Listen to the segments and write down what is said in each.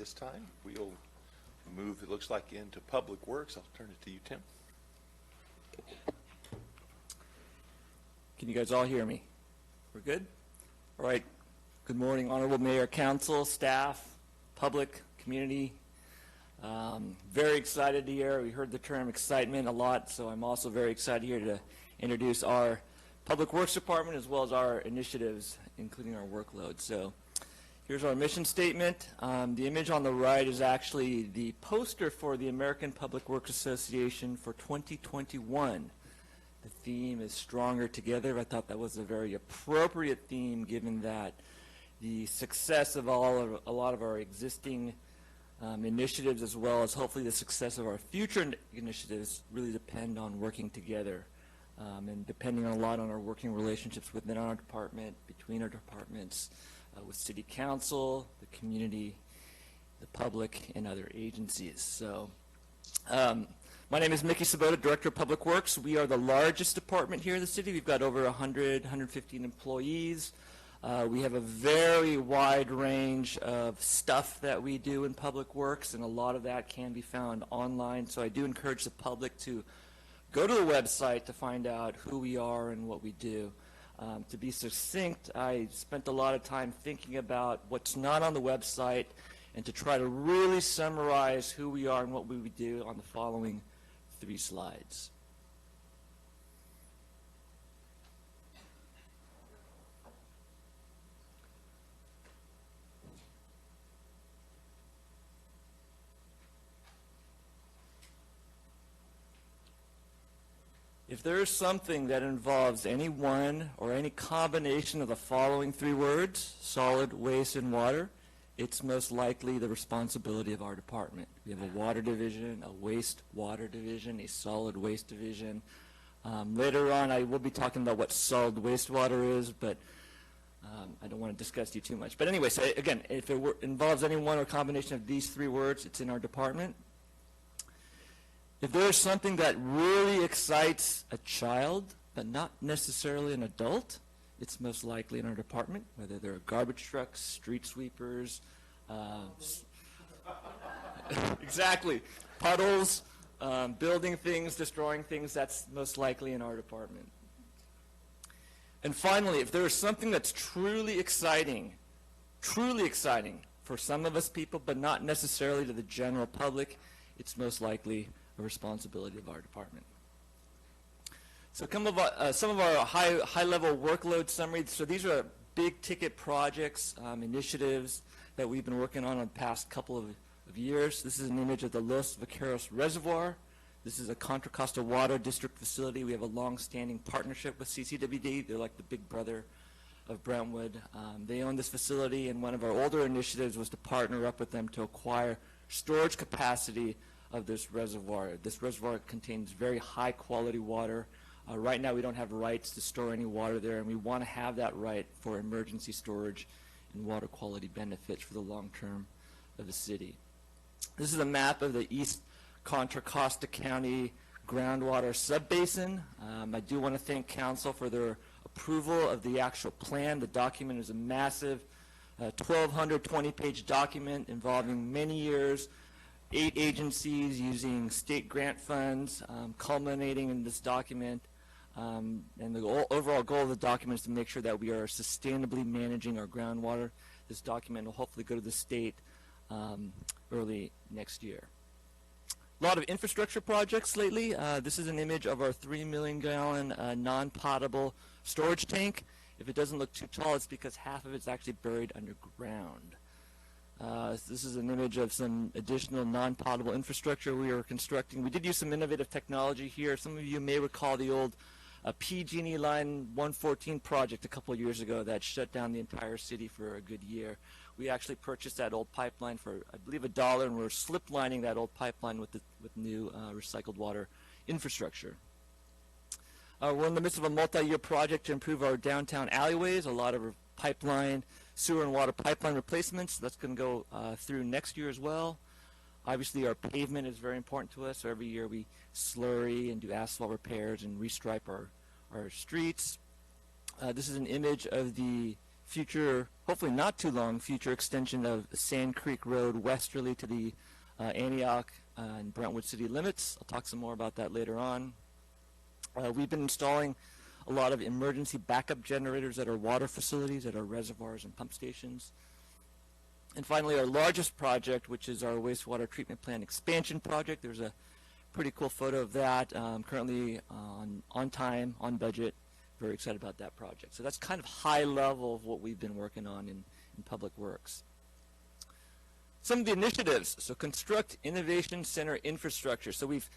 this time, we'll move, it looks like, into Public Works. I'll turn it to you, Tim. Can you guys all hear me? We're good? All right. Good morning, Honorable Mayor, Council, staff, public, community. Very excited here. We heard the term excitement a lot, so I'm also very excited here to introduce our Public Works Department as well as our initiatives, including our workload. So here's our mission statement. The image on the right is actually the poster for the American Public Works Association for 2021. The theme is Stronger Together. I thought that was a very appropriate theme given that the success of a lot of our existing initiatives, as well as hopefully the success of our future initiatives, really depend on working together and depending a lot on our working relationships within our department, between our departments, with City Council, the community, the public, and other agencies. So my name is Mickey Sabota, Director of Public Works. We are the largest department here in the city. We've got over 115 employees. We have a very wide range of stuff that we do in Public Works, and a lot of that can be found online. So I do encourage the public to go to the website to find out who we are and what we do. To be succinct, I spent a lot of time thinking about what's not on the website and to try to really summarize who we are and what we do on the following 3 slides. If there is something that involves any one or any combination of the following 3 words, solid, waste, and water, it's most likely the responsibility of our department. We have a water division, a waste water division, a solid waste division. Later on, I will be talking about what solid wastewater is, but I don't want to discuss you too much. But anyway, so again, if it involves any one or combination of these 3 words, it's in our department. If there is something that really excites a child, but not necessarily an adult, it's most likely in our department, whether they're garbage trucks, street sweepers, exactly, puddles, building things, destroying things, that's most likely in our department. And finally, if there is something that's truly exciting for some of us people, but not necessarily to the general public, it's most likely a responsibility of our department. So some of our high-level workload summaries. So these are big ticket projects, initiatives that we've been working on the past couple of years. This is an image of the Los Vaqueros Reservoir. This is a Contra Costa Water District facility. We have a long-standing partnership with CCWD. They're like the big brother of Brentwood. They own this facility, and one of our older initiatives was to partner up with them to acquire storage capacity of this reservoir. This reservoir contains very high-quality water. Right now, we don't have rights to store any water there, and we want to have that right for emergency storage and water quality benefits for the long term of the city. This is a map of the East Contra Costa County groundwater subbasin. I do want to thank Council for their approval of the actual plan. The document is a massive 1,220-page document involving many years, 8 agencies using state grant funds, culminating in this document. And the overall goal of the document is to make sure that we are sustainably managing our groundwater. This document will hopefully go to the state early next year. A lot of infrastructure projects lately. This is an image of our 3 million gallon non-potable storage tank. If it doesn't look too tall, it's because half of it's actually buried underground. This is an image of some additional non-potable infrastructure we are constructing. We did use some innovative technology here. Some of you may recall the old PG&E Line 114 project a couple of years ago that shut down the entire city for a good year. We actually purchased that old pipeline for, I believe, $1, and we're slip lining that old pipeline with new recycled water infrastructure. We're in the midst of a multi-year project to improve our downtown alleyways. A lot of pipeline, sewer and water pipeline replacements. That's going to go through next year as well. Obviously, our pavement is very important to us. So every year we slurry and do asphalt repairs and restripe our streets. This is an image of the future, hopefully not too long, future extension of Sand Creek Road westerly to the Antioch and Brentwood city limits. I'll talk some more about that later on. We've been installing a lot of emergency backup generators at our water facilities, at our reservoirs and pump stations. And finally, our largest project, which is our wastewater treatment plant expansion project. There's a pretty cool photo of that, currently on time, on budget. Very excited about that project. So that's kind of high level of what we've been working on in Public Works. Some of the initiatives. So construct innovation center infrastructure. So we've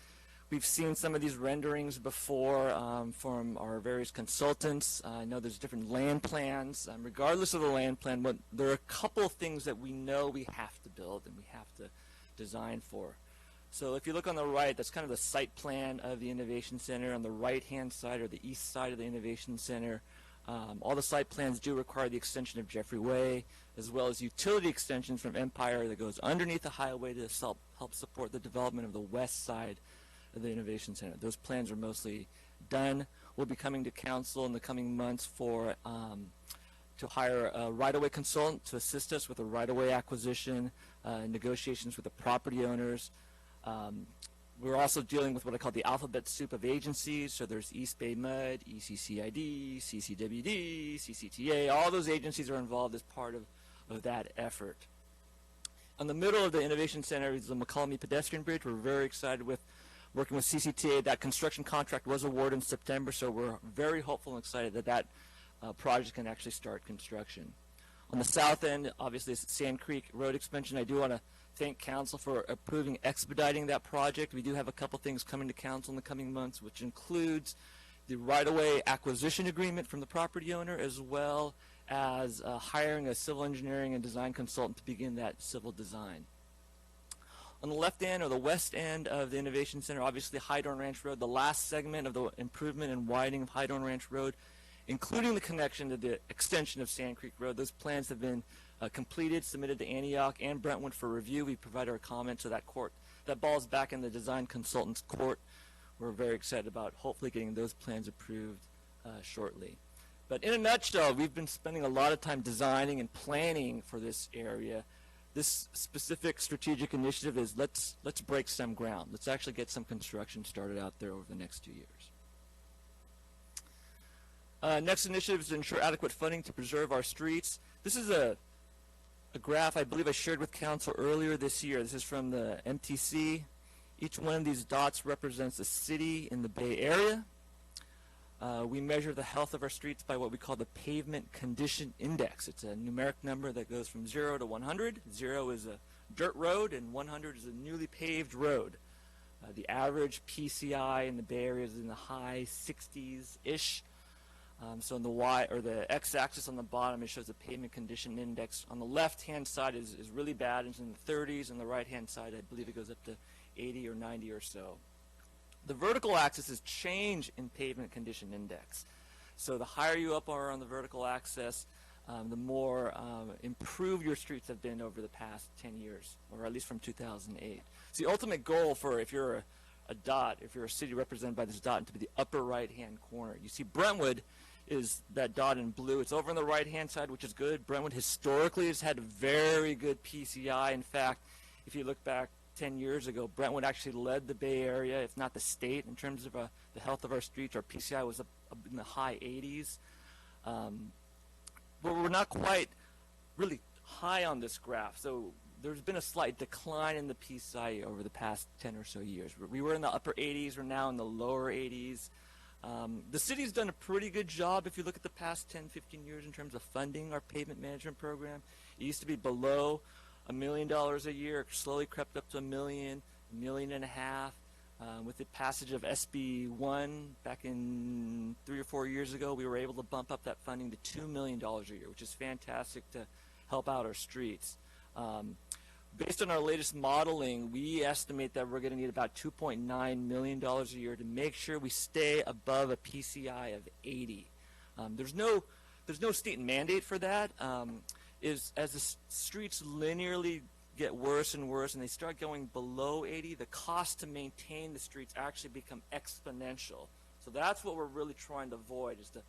seen some of these renderings before from our various consultants. I know there's different land plans. Regardless of the land plan, there are a couple of things that we know we have to build and we have to design for. So if you look on the right, that's kind of the site plan of the Innovation Center. On the right-hand side, or the east side of the Innovation Center, all the site plans do require the extension of Jeffrey Way, as well as utility extensions from Empire that goes underneath the highway to help support the development of the west side of the Innovation Center. Those plans are mostly done. We'll be coming to council in the coming months for to hire a right-of-way consultant to assist us with a right-of-way acquisition, negotiations with the property owners. We're also dealing with what I call the alphabet soup of agencies. So there's East Bay MUD, ECCID, CCWD, CCTA. All those agencies are involved as part of that effort. On the middle of the Innovation Center is the McCallamy Pedestrian Bridge. We're very excited with working with CCTA. That construction contract was awarded in September, so we're very hopeful and excited that project can actually start construction. On the south end, obviously, it's Sand Creek Road expansion. I do want to thank council for expediting that project. We do have a couple things coming to council in the coming months, which includes the right-of-way acquisition agreement from the property owner, as well as hiring a civil engineering and design consultant to begin that civil design. On the left end, or the west end of the Innovation Center, obviously Hydorn Ranch Road, the last segment of the improvement and widening of Hydorn Ranch Road, including the connection to the extension of Sand Creek Road. Those plans have been completed, submitted to Antioch and Brentwood for review. We provide our comments to that court. That ball's back in the design consultant's court. We're very excited about hopefully getting those plans approved shortly. But in a nutshell, we've been spending a lot of time designing and planning for this area. This specific strategic initiative is let's break some ground. Let's actually get some construction started out there over the next 2 years. Next initiative is to ensure adequate funding to preserve our streets. This is a graph I believe I shared with council earlier this year. This is from the MTC. Each one of these dots represents a city in the Bay Area. We measure the health of our streets by what we call the Pavement Condition Index. It's a numeric number that goes from 0 to 100. 0 is a dirt road, and 100 is a newly paved road. The average PCI in the Bay Area is in the high 60s-ish. So on the Y, or the x-axis on the bottom, it shows the pavement condition index. On the left-hand side is really bad. It's in the 30s. On the right-hand side, I believe it goes up to 80 or 90 or so. The vertical axis is change in pavement condition index. So the higher you up are on the vertical axis, the more improved your streets have been over the past 10 years, or at least from 2008. So the ultimate goal for, if you're a dot, if you're a city represented by this dot, to be the upper right-hand corner. You see Brentwood is that dot in blue. It's over on the right-hand side, which is good. Brentwood historically has had a very good PCI. In fact, if you look back 10 years ago, Brentwood actually led the Bay Area, if not the state, in terms of the health of our streets. Our PCI was up in the high 80s. But we're not quite really high on this graph. So there's been a slight decline in the PCI over the past 10 or so years. We were in the upper 80s. We're now in the lower 80s. The city's done a pretty good job if you look at the past 10, 15 years in terms of funding our pavement management program. It used to be below $1 million a year. It slowly crept up to $1 million, $1.5 million. With the passage of SB 1 back in 3 or 4 years ago, we were able to bump up that funding to $2 million a year, which is fantastic to help out our streets. Based on our latest modeling, we estimate that we're going to need about $2.9 million a year to make sure we stay above a PCI of 80. There's no state mandate for that. As the streets linearly get worse and worse and they start going below 80, the cost to maintain the streets actually become exponential. So that's what we're really trying to avoid, is to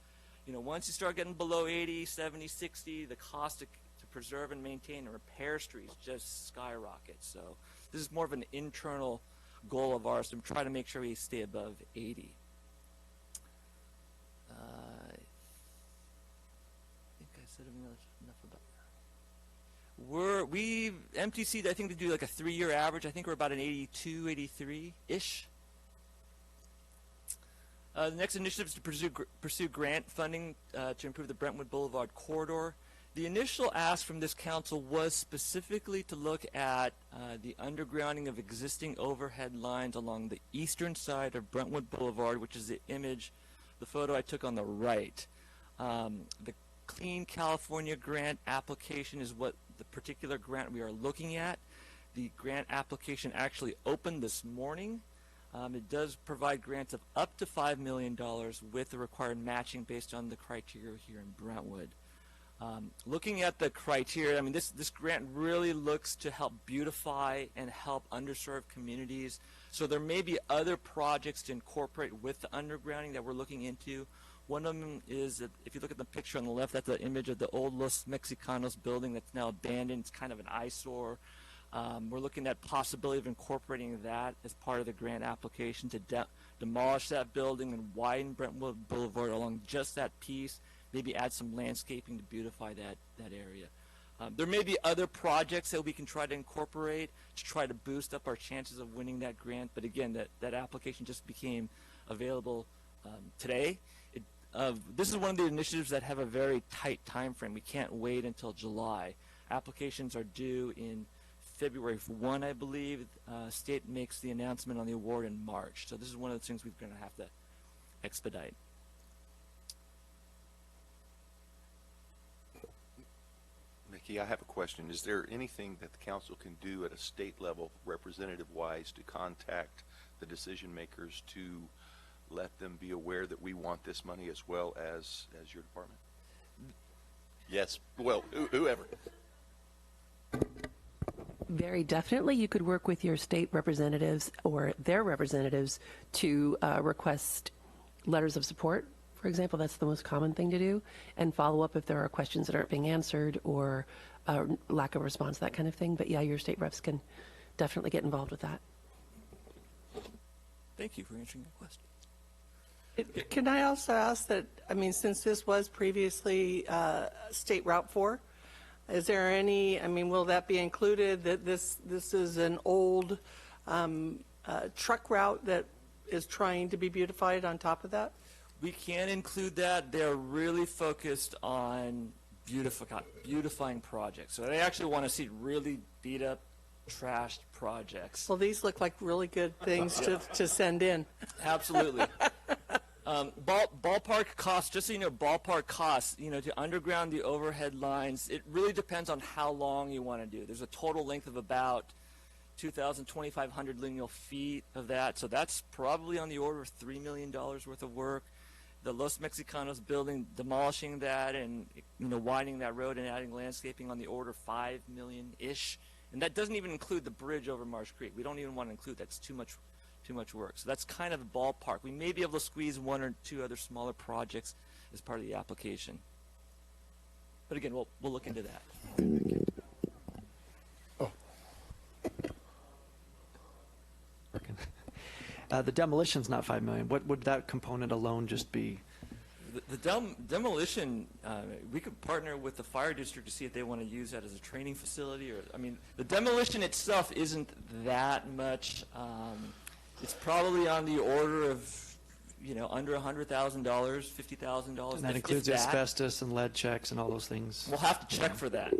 You know, once you start getting below 80, 70, 60, the cost to preserve and maintain and repair streets just skyrockets. So this is more of an internal goal of ours to try to make sure we stay above 80. I think I said enough about that. We MTC, I think, to do like a 3-year average. I think we're about an 82, 83-ish. The next initiative is to pursue grant funding to improve the Brentwood Boulevard corridor. The initial ask from this council was specifically to look at the undergrounding of existing overhead lines along the eastern side of Brentwood Boulevard, which is the image, the photo I took on the right. The Clean California grant application is what the particular grant we are looking at. The grant application actually opened this morning. It does provide grants of up to $5 million with the required matching based on the criteria here in Brentwood. Looking at the criteria, I mean, this grant really looks to help beautify and help underserved communities. So there may be other projects to incorporate with the undergrounding that we're looking into. One of them is, that if you look at the picture on the left, that's the image of the old Los Mexicanos building that's now abandoned. It's kind of an eyesore. We're looking at possibility of incorporating that as part of the grant application to demolish that building and widen Brentwood Boulevard along just that piece, maybe add some landscaping to beautify that area. There may be other projects that we can try to incorporate to try to boost up our chances of winning that grant, but again, that application just became available today. This is one of the initiatives that have a very tight time frame. We can't wait until July. Applications are due in February 1, I believe. State makes the announcement on the award in March. So this is one of the things we're going to have to expedite. Mickey, I have a question. Is there anything that the council can do at a state level, representative-wise, to contact the decision makers to let them be aware that we want this money as well as your department? Yes. Well, whoever. Very definitely. You could work with your state representatives or their representatives to request letters of support. For example, that's the most common thing to do, and follow up if there are questions that aren't being answered or lack of response, that kind of thing. But yeah, your state reps can definitely get involved with that. Thank you for answering the question. Can I also ask that, I mean, since this was previously State Route 4, is there any, I mean, will that be included, that this is an old truck route that is trying to be beautified on top of that? We can include that. They're really focused on beautifying projects. So they actually want to see really beat up, trashed projects. Well, these look like really good things to send in. Absolutely. Ballpark costs, just so you know, ballpark costs, to underground the overhead lines, it really depends on how long you want to do. There's a total length of about 2,500 lineal feet of that, so that's probably on the order of $3 million worth of work. The Los Mexicanos building, demolishing that and widening that road and adding landscaping on the order of $5 million-ish. And that doesn't even include the bridge over Marsh Creek. We don't even want to include that. It's too much work. So that's kind of the ballpark. We may be able to squeeze one or two other smaller projects as part of the application. But again, we'll look into that. The demolition's not $5 million. What would that component alone just be? The demolition, we could partner with the fire district to see if they want to use that as a training facility. The demolition itself isn't that much. It's probably on the order of, under $100,000, $50,000. And that includes asbestos and lead checks and all those things. We'll have to check for that.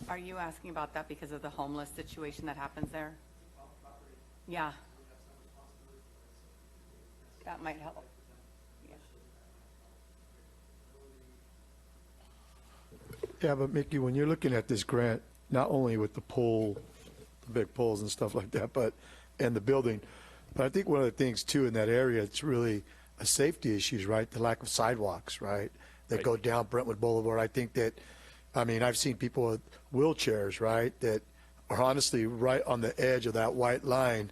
Are you asking about that because of the homeless situation that happens there? Yeah. That might help. Yeah, but Mickey, when you're looking at this grant, not only with the big poles and stuff like that, and the building, but I think one of the things too in that area, it's really a safety issues, right? The lack of sidewalks, right? That go down Brentwood Boulevard. I think that, I've seen people with wheelchairs, right? That are honestly right on the edge of that white line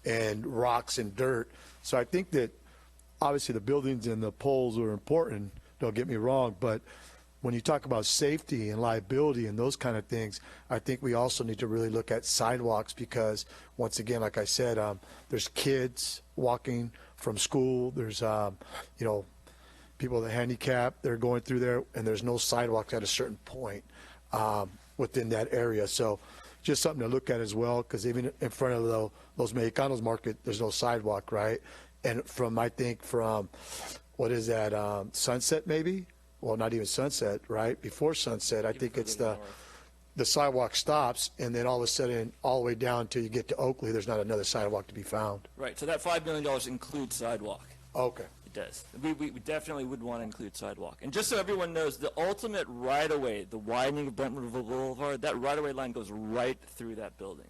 and rocks and dirt. So I think that obviously the buildings and the poles are important, don't get me wrong, but when you talk about safety and liability and those kind of things, I think we also need to really look at sidewalks because, once again, like I said, there's kids walking from school. There's, people that are handicapped, they're going through there, and there's no sidewalks at a certain point within that area. So just something to look at as well, because even in front of those Mexicanos market, there's no sidewalk, right? And what is that, Sunset maybe? Well, not even Sunset, right? Before Sunset, I think it's the sidewalk stops, and then all of a sudden, all the way down until you get to Oakley, there's not another sidewalk to be found. Right, so that $5 million includes sidewalk. Okay. It does. We definitely would want to include sidewalk. And just so everyone knows, the ultimate right-of-way, the widening of Brentwood Boulevard, that right-of-way line goes right through that building.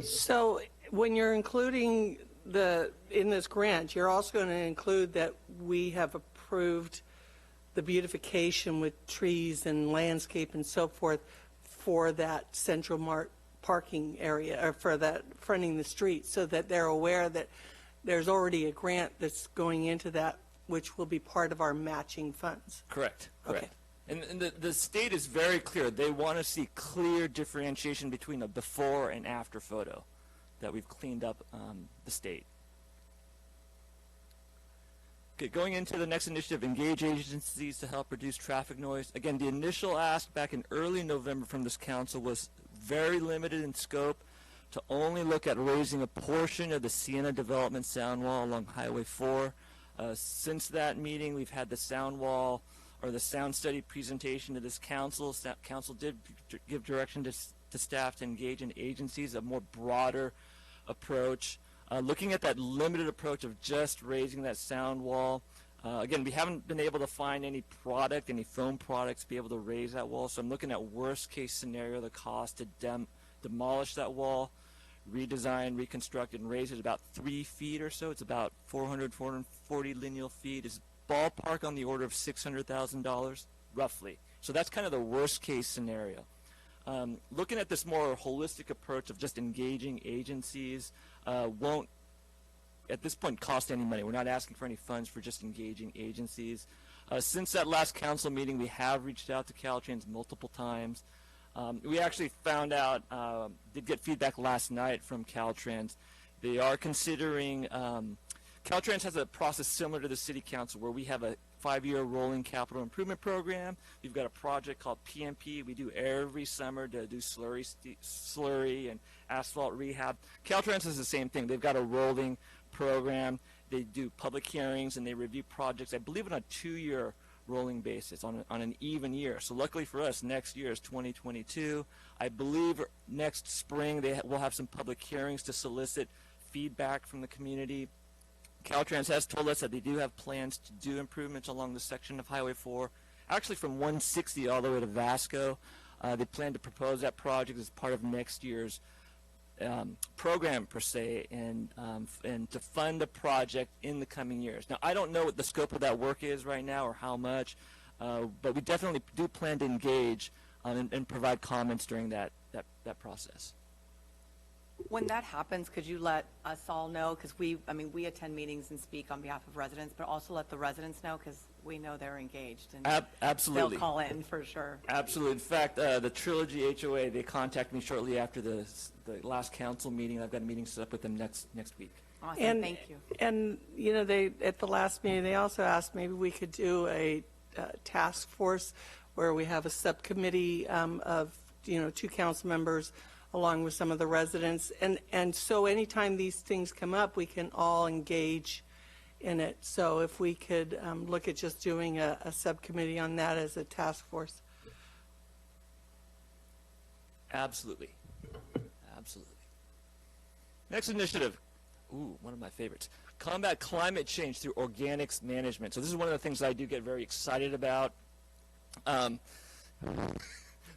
So when you're including in this grant, you're also going to include that we have approved the beautification with trees and landscape and so forth for that Central Mart parking area, or for that fronting the street, so that they're aware that there's already a grant that's going into that, which will be part of our matching funds. Correct. Okay. And the state is very clear. They want to see clear differentiation between a before and after photo that we've cleaned up the state. Okay, going into the next initiative, engage agencies to help reduce traffic noise. Again, the initial ask back in early November from this council was very limited in scope, to only look at raising a portion of the Sienna Development sound wall along Highway 4. Since that meeting, we've had the sound wall, or the sound study presentation to this council. Council did give direction to staff to engage in agencies, a more broader approach. Looking at that limited approach of just raising that sound wall, again, we haven't been able to find any foam products to be able to raise that wall. So I'm looking at worst case scenario, the cost to demolish that wall, redesign, reconstruct, and raise it about 3 feet or so. It's about 440 lineal feet. Is ballpark on the order of $600,000, roughly. So that's kind of the worst case scenario. Looking at this more holistic approach of just engaging agencies won't, at this point, cost any money. We're not asking for any funds for just engaging agencies. Since that last council meeting, we have reached out to Caltrans multiple times. We actually found out, did get feedback last night from Caltrans. They are considering, Caltrans has a process similar to the City Council where we have a 5-year rolling capital improvement program. We've got a project called PMP we do every summer to do slurry and asphalt rehab. Caltrans is the same thing. They've got a rolling program. They do public hearings and they review projects, I believe, on a 2-year rolling basis, on an even year. So luckily for us, next year is 2022. I believe next spring we'll have some public hearings to solicit feedback from the community. Caltrans has told us that they do have plans to do improvements along the section of Highway 4, actually from 160 all the way to Vasco. They plan to propose that project as part of next year's program, per se, and to fund the project in the coming years. Now, I don't know what the scope of that work is right now or how much, but we definitely do plan to engage and provide comments during that process. When that happens, could you let us all know? Because we attend meetings and speak on behalf of residents, but also let the residents know, because we know they're engaged. And Absolutely. they'll call in for sure. Absolutely. In fact, the Trilogy HOA, they contacted me shortly after the last council meeting. I've got a meeting set up with them next week. Awesome, thank you. And, they, at the last meeting, they also asked maybe we could do a task force where we have a subcommittee of, 2 council members along with some of the residents. And so anytime these things come up, we can all engage in it. So if we could look at just doing a subcommittee on that as a task force. Absolutely. Absolutely. Next initiative. Ooh, one of my favorites. Combat climate change through organics management. So this is one of the things that I do get very excited about.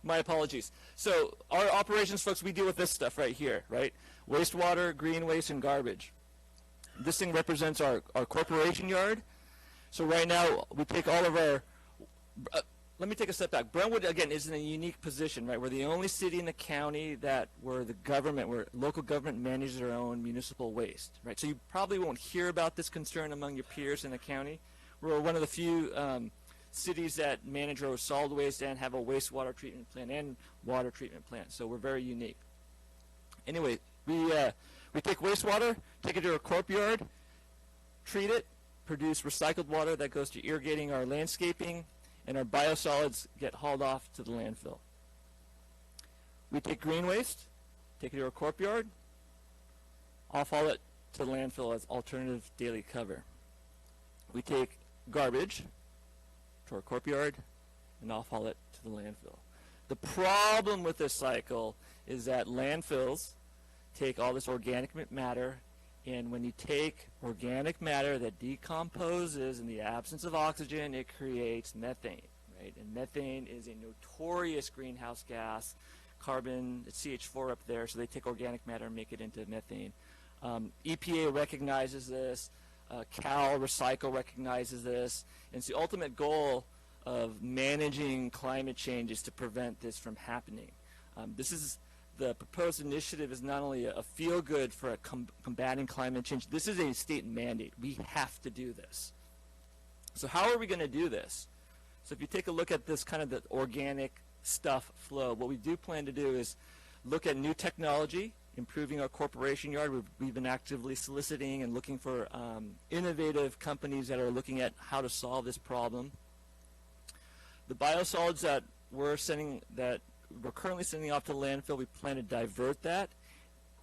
My apologies. So our operations folks, we deal with this stuff right here, right? Wastewater, green waste, and garbage. This thing represents our corporation yard. So right now, we take all of our, let me take a step back. Brentwood, again, is in a unique position, right? We're the only city in the county where local government manages their own municipal waste, right? So you probably won't hear about this concern among your peers in the county. We're one of the few cities that manage our solid waste and have a wastewater treatment plant and water treatment plant. So we're very unique. Anyway, we take wastewater, take it to a corp yard, treat it, produce recycled water that goes to irrigating our landscaping, and our biosolids get hauled off to the landfill. We take green waste, take it to our corp yard, off-haul it to the landfill as alternative daily cover. We take garbage to our corp yard and off-haul it to the landfill. The problem with this cycle is that landfills take all this organic matter, and when you take organic matter that decomposes in the absence of oxygen, it creates methane, right? And methane is a notorious greenhouse gas. Carbon, it's CH4 up there, so they take organic matter and make it into methane. EPA recognizes this. Cal Recycle recognizes this. And it's the ultimate goal of managing climate change is to prevent this from happening. The proposed initiative is not only a feel-good for combating climate change, this is a state mandate. We have to do this. So how are we going to do this? So if you take a look at this kind of the organic stuff flow, what we do plan to do is look at new technology, improving our corporation yard. We've been actively soliciting and looking for innovative companies that are looking at how to solve this problem. The biosolids that we're currently sending off to the landfill, we plan to divert that.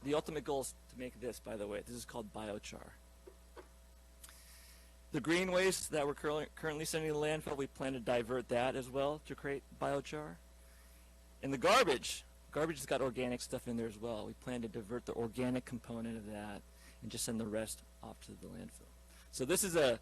The ultimate goal is to make this, by the way. This is called biochar. The green waste that we're currently sending to the landfill, we plan to divert that as well to create biochar. And the garbage has got organic stuff in there as well. We plan to divert the organic component of that and just send the rest off to the landfill. So this is a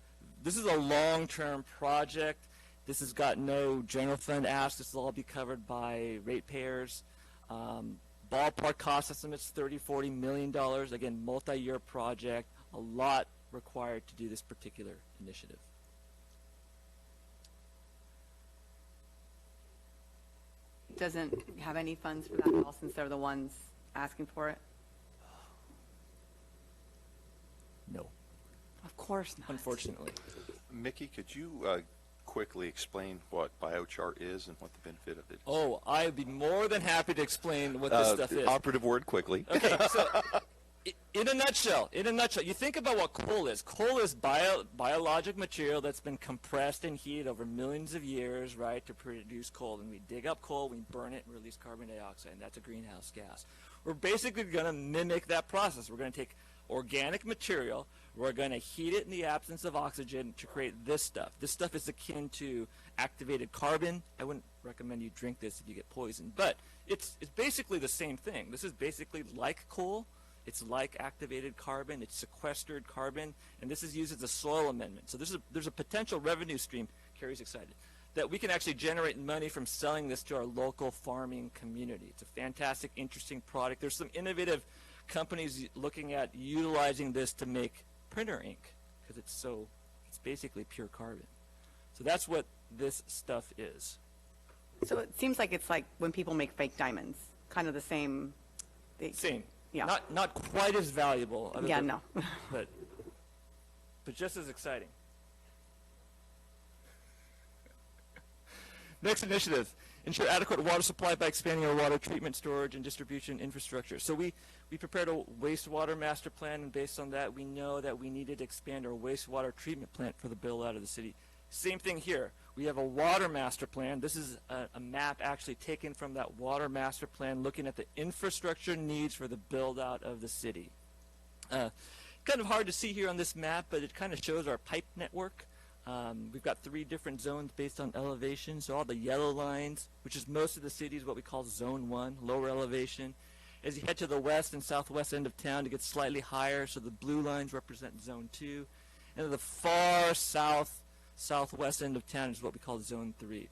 long-term project. This has got no general fund ask. This will all be covered by ratepayers. Ballpark cost estimates $30–40 million. Again, multi-year project. A lot required to do this particular initiative. Doesn't have any funds for that at all since they're the ones asking for it? No, Of course not. unfortunately. Mickey, could you quickly explain what biochar is and what the benefit of it is? Oh, I'd be more than happy to explain what this stuff is. Operative word quickly. Okay, so in a nutshell, you think about what coal is. Coal is biologic material that's been compressed and heated over millions of years, right, to produce coal. And we dig up coal, we burn it, and release carbon dioxide, and that's a greenhouse gas. We're basically going to mimic that process. We're going to take organic material, we're going to heat it in the absence of oxygen to create this stuff. This stuff is akin to activated carbon. I wouldn't recommend you drink this if you get poisoned, but it's basically the same thing. This is basically like coal. It's like activated carbon. It's sequestered carbon, and this is used as a soil amendment. So there's a potential revenue stream, Carrie's excited, that we can actually generate money from selling this to our local farming community. It's a fantastic, interesting product. There's some innovative companies looking at utilizing this to make printer ink because it's basically pure carbon. So that's what this stuff is. So it seems like it's like when people make fake diamonds, kind of the same. Same. Yeah. Not quite as valuable. Yeah, no. but just as exciting. Next initiative, ensure adequate water supply by expanding our water treatment, storage, and distribution infrastructure. So we prepared a wastewater master plan, and based on that, we know that we needed to expand our wastewater treatment plant for the build-out of the city. Same thing here. We have a water master plan. This is a map actually taken from that water master plan looking at the infrastructure needs for the build-out of the city. Kind of hard to see here on this map, but it kind of shows our pipe network. We've got 3 different zones based on elevation. So all the yellow lines, which is most of the city, is what we call Zone 1, lower elevation. As you head to the west and southwest end of town, it gets slightly higher, so the blue lines represent Zone 2. And at the far southwest end of town is what we call Zone 3.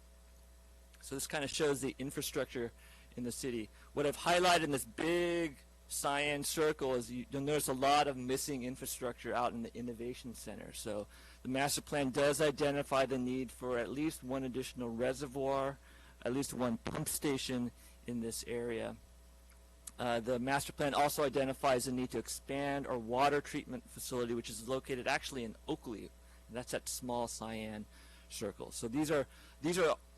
So this kind of shows the infrastructure in the city. What I've highlighted in this big cyan circle is you'll notice a lot of missing infrastructure out in the Innovation Center. So the master plan does identify the need for at least one additional reservoir, at least one pump station in this area. The master plan also identifies the need to expand our water treatment facility, which is located actually in Oakley. That's that small cyan circle. So these are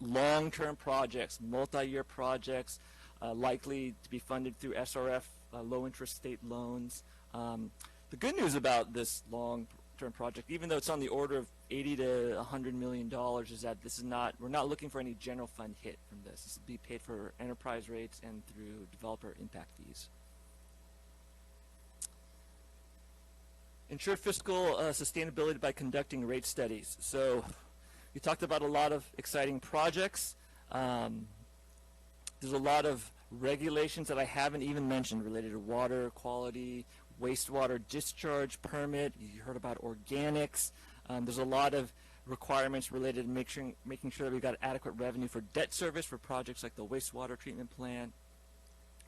long-term projects, multi-year projects, likely to be funded through SRF, low-interest state loans. The good news about this long-term project, even though it's on the order of $80 to $100 million, is that we're not looking for any general fund hit from this. This will be paid for enterprise rates and through developer impact fees. Ensure fiscal sustainability by conducting rate studies. So we talked about a lot of exciting projects. There's a lot of regulations that I haven't even mentioned related to water quality, wastewater discharge permit. You heard about organics. There's a lot of requirements related to making sure that we've got adequate revenue for debt service for projects like the wastewater treatment plant.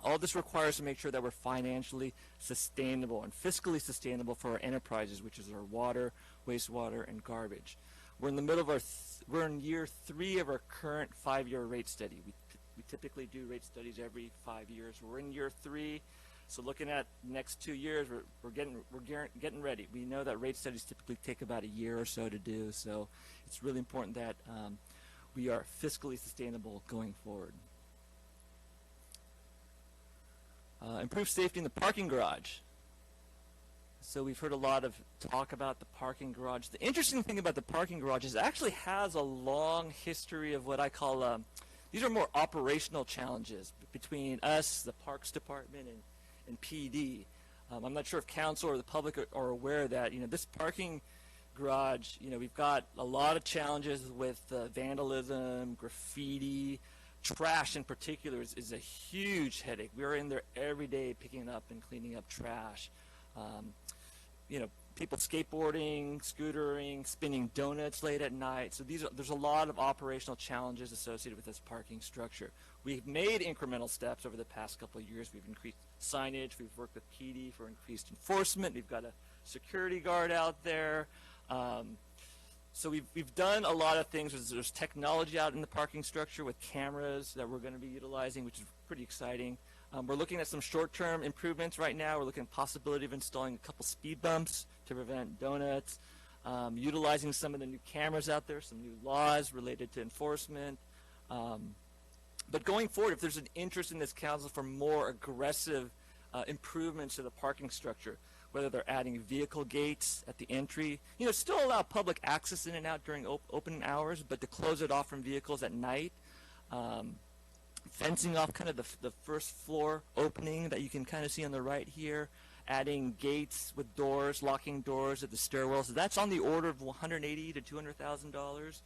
All this requires to make sure that we're financially sustainable and fiscally sustainable for our enterprises, which is our water, wastewater, and garbage. We're in the middle of we're in year 3 of our current 5-year rate study. We typically do rate studies every 5 years. We're in year 3, so looking at the next 2 years, we're getting ready. We know that rate studies typically take about a year or so to do, so it's really important that we are fiscally sustainable going forward. Improve safety in the parking garage. So we've heard a lot of talk about the parking garage. The interesting thing about the parking garage is it actually has a long history of what I call, these are more operational challenges between us, the Parks Department, and PD. I'm not sure if council or the public are aware that, this parking garage, we've got a lot of challenges with vandalism, graffiti. Trash in particular is a huge headache. We're in there every day picking up and cleaning up trash. People skateboarding, scootering, spinning donuts late at night. So there's a lot of operational challenges associated with this parking structure. We've made incremental steps over the past couple of years. We've increased signage. We've worked with PD for increased enforcement. We've got a security guard out there. So we've done a lot of things. There's technology out in the parking structure with cameras that we're going to be utilizing, which is pretty exciting. We're looking at some short-term improvements right now. We're looking at the possibility of installing a couple speed bumps to prevent donuts, utilizing some of the new cameras out there, some new laws related to enforcement. But going forward, if there's an interest in this council for more aggressive improvements to the parking structure, whether they're adding vehicle gates at the entry, still allow public access in and out during open hours, but to close it off from vehicles at night, fencing off kind of the first floor opening that you can kind of see on the right here, adding gates with doors, locking doors at the stairwells. So that's on the order of $180,000 to $200,000.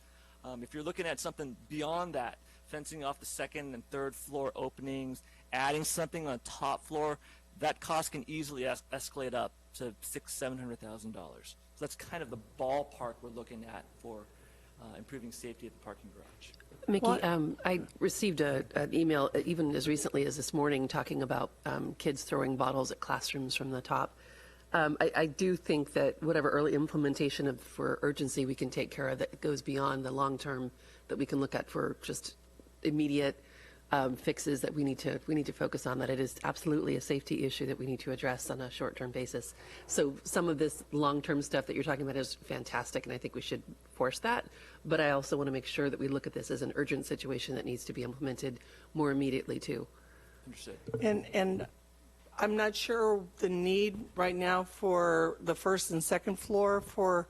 If you're looking at something beyond that, fencing off the second and third floor openings, adding something on the top floor, that cost can easily escalate up to $600,000 to $700,000. So that's kind of the ballpark we're looking at for improving safety at the parking garage. Mickey, I received an email even as recently as this morning talking about kids throwing bottles at classrooms from the top. I do think that whatever early implementation for urgency we can take care of that goes beyond the long term that we can look at for just immediate fixes that we need to focus on, that it is absolutely a safety issue that we need to address on a short-term basis. So some of this long-term stuff that you're talking about is fantastic, and I think we should force that. But I also want to make sure that we look at this as an urgent situation that needs to be implemented more immediately too. Understood. And I'm not sure the need right now for the first and second floor for,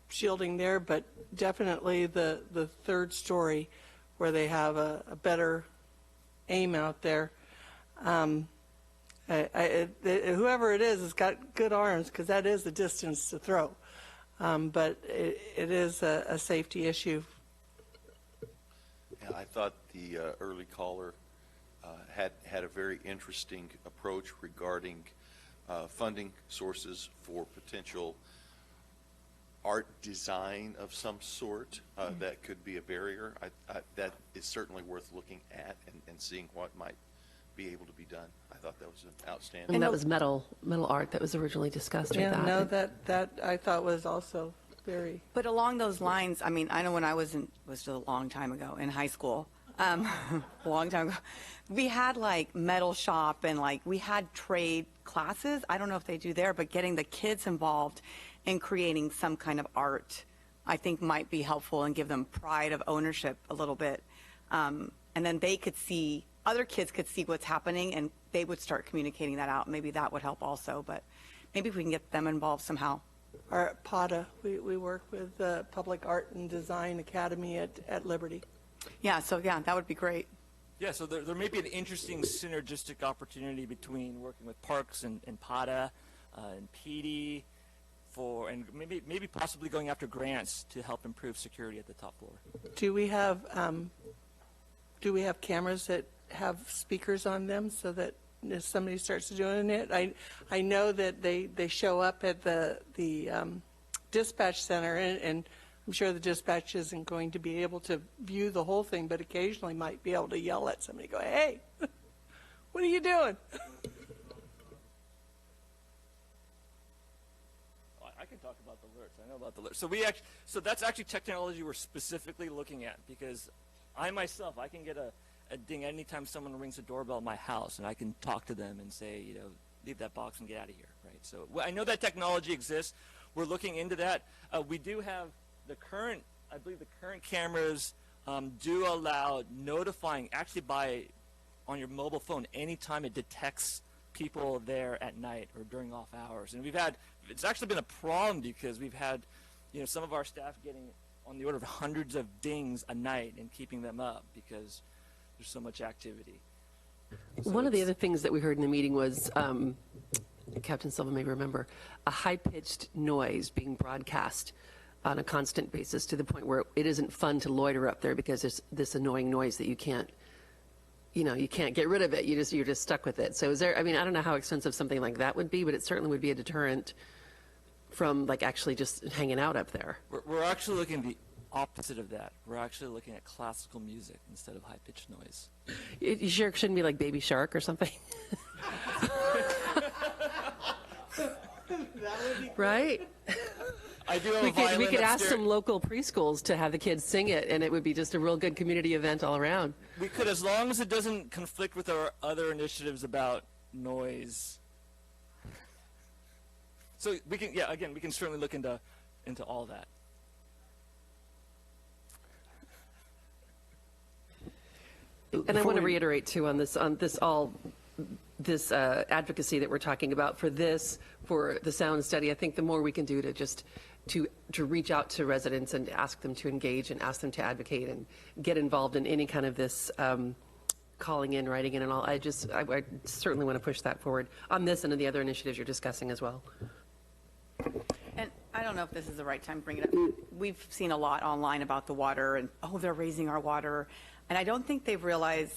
shielding there, but definitely the third story where they have a better aim out there. Whoever it is has got good arms, because that is the distance to throw. But it is a safety issue. Yeah, I thought the early caller had a very interesting approach regarding funding sources for potential art design of some sort that could be a barrier. That is certainly worth looking at and seeing what might be able to be done. I thought that was an outstanding. And that was metal art that was originally discussed with Yeah, that. no, that I thought was also very, But along those lines, I mean, I know when I was a long time ago in high school, a long time ago, we had like metal shop and like we had trade classes. I don't know if they do there, but getting the kids involved in creating some kind of art, I think might be helpful and give them pride of ownership a little bit. And then they could see, other kids could see what's happening and they would start communicating that out. Maybe that would help also, but maybe if we can get them involved somehow. or at PATA, we work with the Public Art and Design Academy at Liberty. Yeah, so yeah, that would be great. Yeah, so there may be an interesting synergistic opportunity between working with Parks and PATA and PD and maybe possibly going after grants to help improve security at the top floor. Do we have cameras that have speakers on them so that if somebody starts doing it? I know that they show up at the dispatch center, and I'm sure the dispatch isn't going to be able to view the whole thing, but occasionally might be able to yell at somebody, go, hey, what are you doing? I can talk about the alerts. I know about the alerts. So that's actually technology we're specifically looking at, because I myself, I can get a ding anytime someone rings the doorbell at my house, and I can talk to them and say, leave that box and get out of here, right? So I know that technology exists. We're looking into that. We do have I believe the current cameras do allow notifying actually on your mobile phone anytime it detects people there at night or during off hours. And it's actually been a problem because we've had, some of our staff getting on the order of hundreds of dings a night and keeping them up because there's so much activity. So One of the other things that we heard in the meeting was, Captain Silva may remember, a high-pitched noise being broadcast on a constant basis to the point where it isn't fun to loiter up there because there's this annoying noise that you can't get rid of it. You're just stuck with it. So I don't know how expensive something like that would be, but it certainly would be a deterrent from like actually just hanging out up there. We're actually looking at the opposite of that. We're actually looking at classical music instead of high-pitched noise. You sure it shouldn't be like Baby Shark or something? Right? I do have We a violin could ask upstairs. some local preschools to have the kids sing it, and it would be just a real good community event all around. We could, as long as it doesn't conflict with our other initiatives about noise. So we can certainly look into all that. And I want to reiterate too on this advocacy that we're talking about for the sound study. I think the more we can do to reach out to residents and ask them to engage and ask them to advocate and get involved in any kind of this calling in, writing in, and all. I certainly want to push that forward on this and on the other initiatives you're discussing as well. And I don't know if this is the right time to bring it up. We've seen a lot online about the water and, they're raising our water. And I don't think they've realized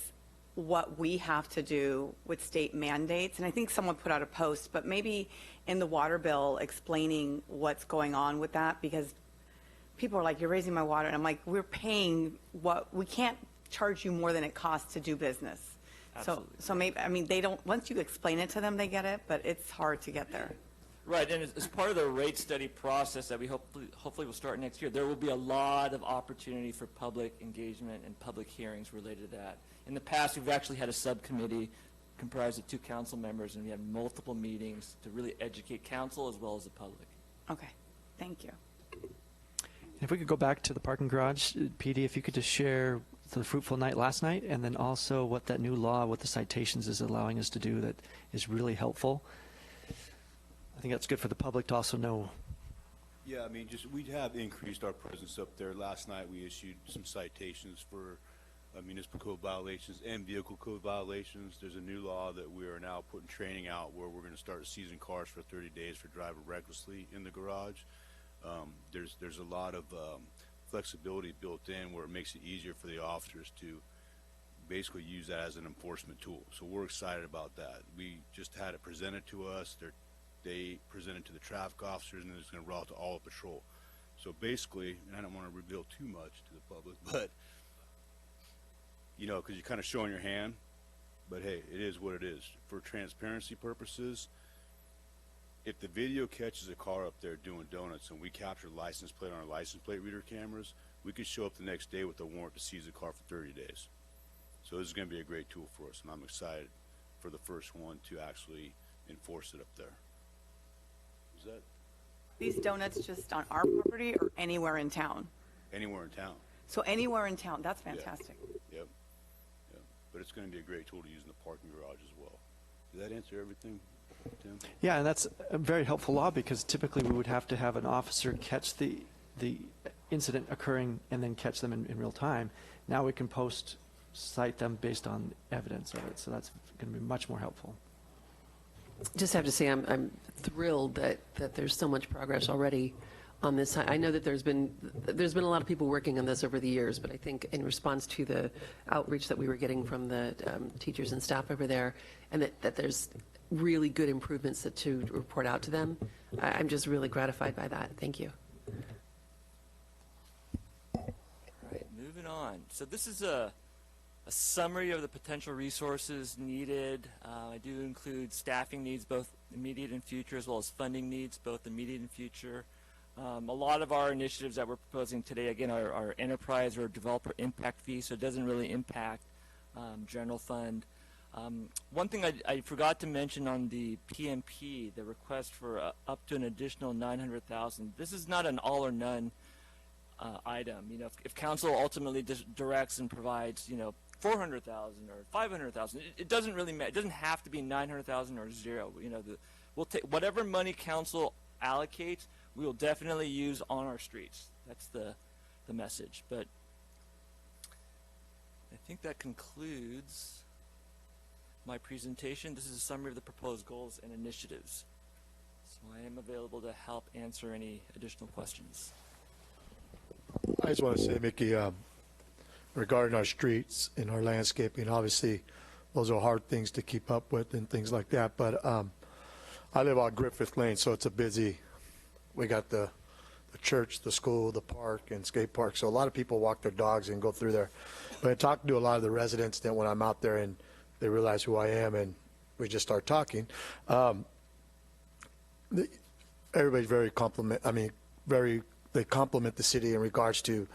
what we have to do with state mandates. And I think someone put out a post, but maybe in the water bill explaining what's going on with that, because people are like, you're raising my water. And I'm like, we're paying we can't charge you more than it costs to do business. Absolutely. So maybe, they don't, once you explain it to them, they get it, but it's hard to get there. Right, and as part of the rate study process that we hopefully will start next year, there will be a lot of opportunity for public engagement and public hearings related to that. In the past, we've actually had a subcommittee comprised of 2 council members, and we had multiple meetings to really educate council as well as the public. Okay, thank you. If we could go back to the parking garage, PD, if you could just share the fruitful night last night, and then also what that new law, what the citations is allowing us to do that is really helpful. I think that's good for the public to also know. Yeah, we have increased our presence up there. Last night, we issued some citations for municipal code violations and vehicle code violations. There's a new law that we are now putting training out where we're going to start seizing cars for 30 days for driving recklessly in the garage. There's a lot of flexibility built in where it makes it easier for the officers to basically use that as an enforcement tool. So we're excited about that. We just had it presented to us. They presented to the traffic officers, and it's going to roll out to all of patrol. So basically, and I don't want to reveal too much to the public, but because you're kind of showing your hand, But hey, it is what it is. For transparency purposes, if the video catches a car up there doing donuts and we capture the license plate on our license plate reader cameras, we could show up the next day with a warrant to seize the car for 30 days. So this is going to be a great tool for us, and I'm excited for the first one to actually enforce it up there. Is that These donuts just on our property or anywhere in town? anywhere in town? So anywhere in town, that's fantastic. Yep. Yep. But it's going to be a great tool to use in the parking garage as well. Did that answer everything, Tim? Yeah, and that's a very helpful law because typically we would have to have an officer catch the incident occurring and then catch them in real time. Now we can cite them based on evidence of it, so that's going to be much more helpful. Just have to say, I'm thrilled that there's so much progress already on this. I know that there's been a lot of people working on this over the years, but I think in response to the outreach that we were getting from the teachers and staff over there, and that there's really good improvements to report out to them, I'm just really gratified by that. Thank you. All right, moving on. So this is a summary of the potential resources needed. I do include staffing needs, both immediate and future, as well as funding needs, both immediate and future. A lot of our initiatives that we're proposing today, again, are enterprise or developer impact fees, so it doesn't really impact general fund. One thing I forgot to mention on the PMP, the request for up to an additional $900,000. This is not an all or none item. You know, if council ultimately directs and provides, you know, 400,000 or 500,000, it doesn't really matter. It doesn't have to be 900,000 or zero. You know, we'll take whatever money council allocates. We will definitely use on our streets. That's the message. But I think that concludes my presentation. This is a summary of the proposed goals and initiatives. So I am available to help answer any additional questions. I just want to say, Mickey, regarding our streets and our landscaping, obviously those are hard things to keep up with and things like that. But I live on Griffith Lane, so it's a busy, we got the church, the school, the park, and skate park. So a lot of people walk their dogs and go through there. But I talk to a lot of the residents that when I'm out there and they realize who I am and we just start talking. Everybody's very they compliment the city in regards to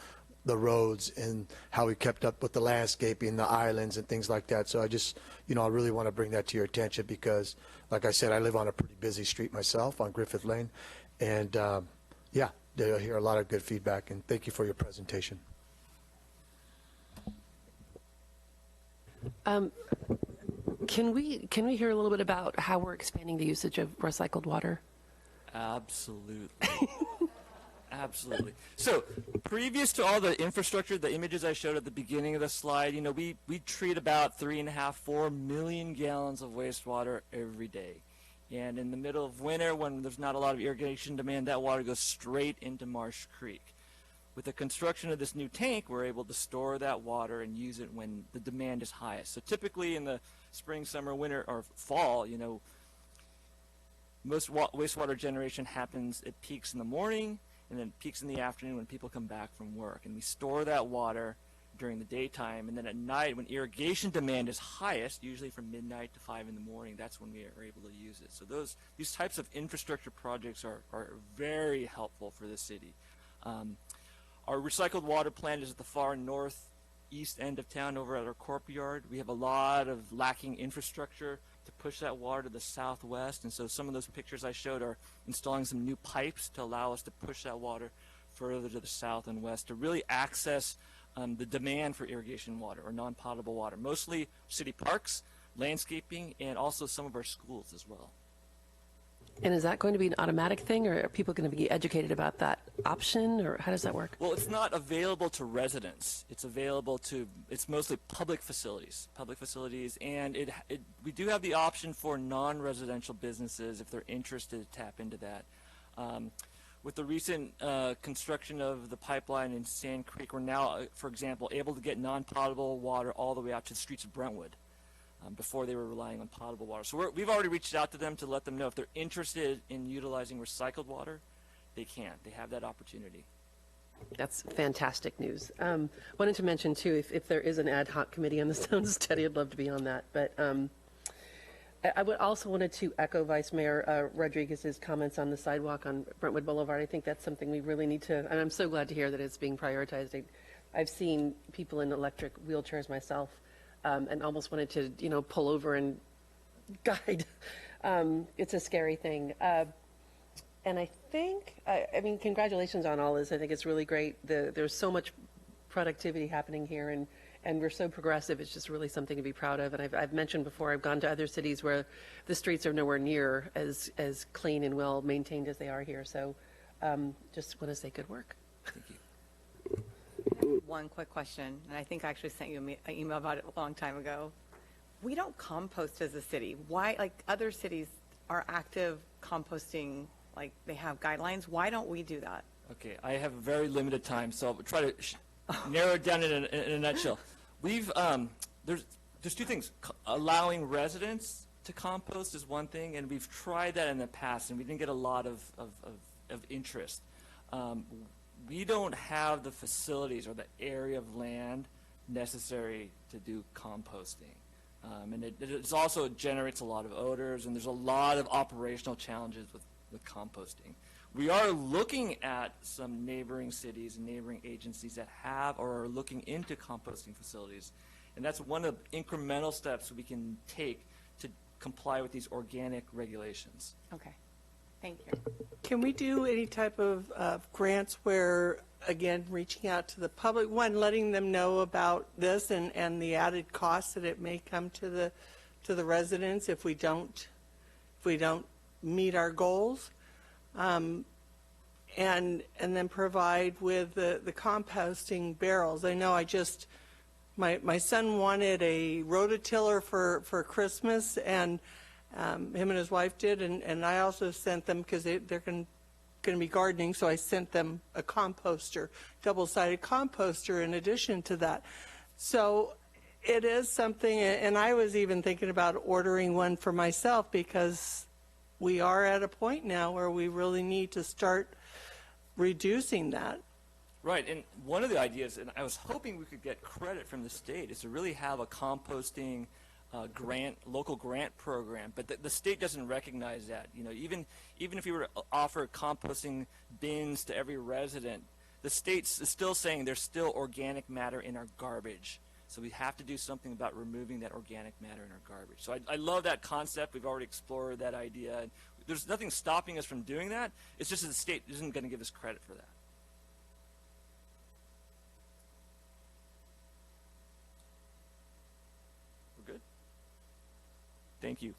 the roads and how we kept up with the landscaping, the islands and things like that. So I just, I really want to bring that to your attention because, like I said, I live on a pretty busy street myself on Griffith Lane. And yeah, they'll hear a lot of good feedback, and thank you for your presentation. Can we hear a little bit about how we're expanding the usage of recycled water? Absolutely. Absolutely. So previous to all the infrastructure, the images I showed at the beginning of the slide, we treat about 3.5–4 million gallons of wastewater every day. And in the middle of winter, when there's not a lot of irrigation demand, that water goes straight into Marsh Creek. With the construction of this new tank, we're able to store that water and use it when the demand is highest. So typically in the spring, summer, winter, or fall, most wastewater generation happens, it peaks in the morning and then peaks in the afternoon when people come back from work. And we store that water during the daytime, and then at night when irrigation demand is highest, usually from midnight to 5 in the morning, that's when we are able to use it. So these types of infrastructure projects are very helpful for the city. Our recycled water plant is at the far northeast end of town over at our corp yard. We have a lot of lacking infrastructure to push that water to the southwest, and so some of those pictures I showed are installing some new pipes to allow us to push that water further to the south and west to really access the demand for irrigation water or non-potable water, mostly city parks, landscaping, and also some of our schools as well. And is that going to be an automatic thing, or are people going to be educated about that option, or how does that work? Well, it's not available to residents. It's mostly public facilities, and we do have the option for non-residential businesses if they're interested to tap into that. With the recent construction of the pipeline in Sand Creek, we're now, for example, able to get non-potable water all the way out to the streets of Brentwood. Before they were relying on potable water. So we've already reached out to them to let them know if they're interested in utilizing recycled water, they can. They have that opportunity. That's fantastic news. Wanted to mention too, if there is an ad hoc committee on the Stone Study, I'd love to be on that. But I would also wanted to echo Vice Mayor Rodriguez's comments on the sidewalk on Brentwood Boulevard. I think that's something we really need to, and I'm so glad to hear that it's being prioritized. I've seen people in electric wheelchairs myself, and almost wanted to, pull over and guide. It's a scary thing. And I think, I mean, congratulations on all this. I think it's really great. There's so much productivity happening here, and we're so progressive. It's just really something to be proud of. And I've mentioned before, I've gone to other cities where the streets are nowhere near as clean and well maintained as they are here. So just want to say good work. Thank you. One quick question, and I think I actually sent you an email about it a long time ago. We don't compost as a city. Why, like other cities are active composting, like they have guidelines. Why don't we do that? Okay, I have very limited time, so I'll try to narrow it down in a nutshell. We've there's two things. Allowing residents to compost is one thing, and we've tried that in the past, and we didn't get a lot of interest. We don't have the facilities or the area of land necessary to do composting. And it also generates a lot of odors, and there's a lot of operational challenges with composting. We are looking at some neighboring cities and neighboring agencies that have or are looking into composting facilities. And that's one of the incremental steps we can take to comply with these organic regulations. Okay, thank you. Can we do any type of grants where, again, reaching out to the public, one, letting them know about this and the added costs that it may come to the residents if we don't meet our goals, and then provide with the composting barrels. I know my son wanted a rototiller for Christmas, and him and his wife did, and I also sent them, because they're going to be gardening, so I sent them a composter, double-sided composter in addition to that. So it is something, and I was even thinking about ordering one for myself, because we are at a point now where we really need to start reducing that. Right, and one of the ideas, and I was hoping we could get credit from the state, is to really have a composting local grant program, but the state doesn't recognize that. Even if we were to offer composting bins to every resident, the state's still saying there's still organic matter in our garbage. So we have to do something about removing that organic matter in our garbage. So I love that concept. We've already explored that idea. There's nothing stopping us from doing that. It's just that the state isn't going to give us credit for that. We're good? Thank you.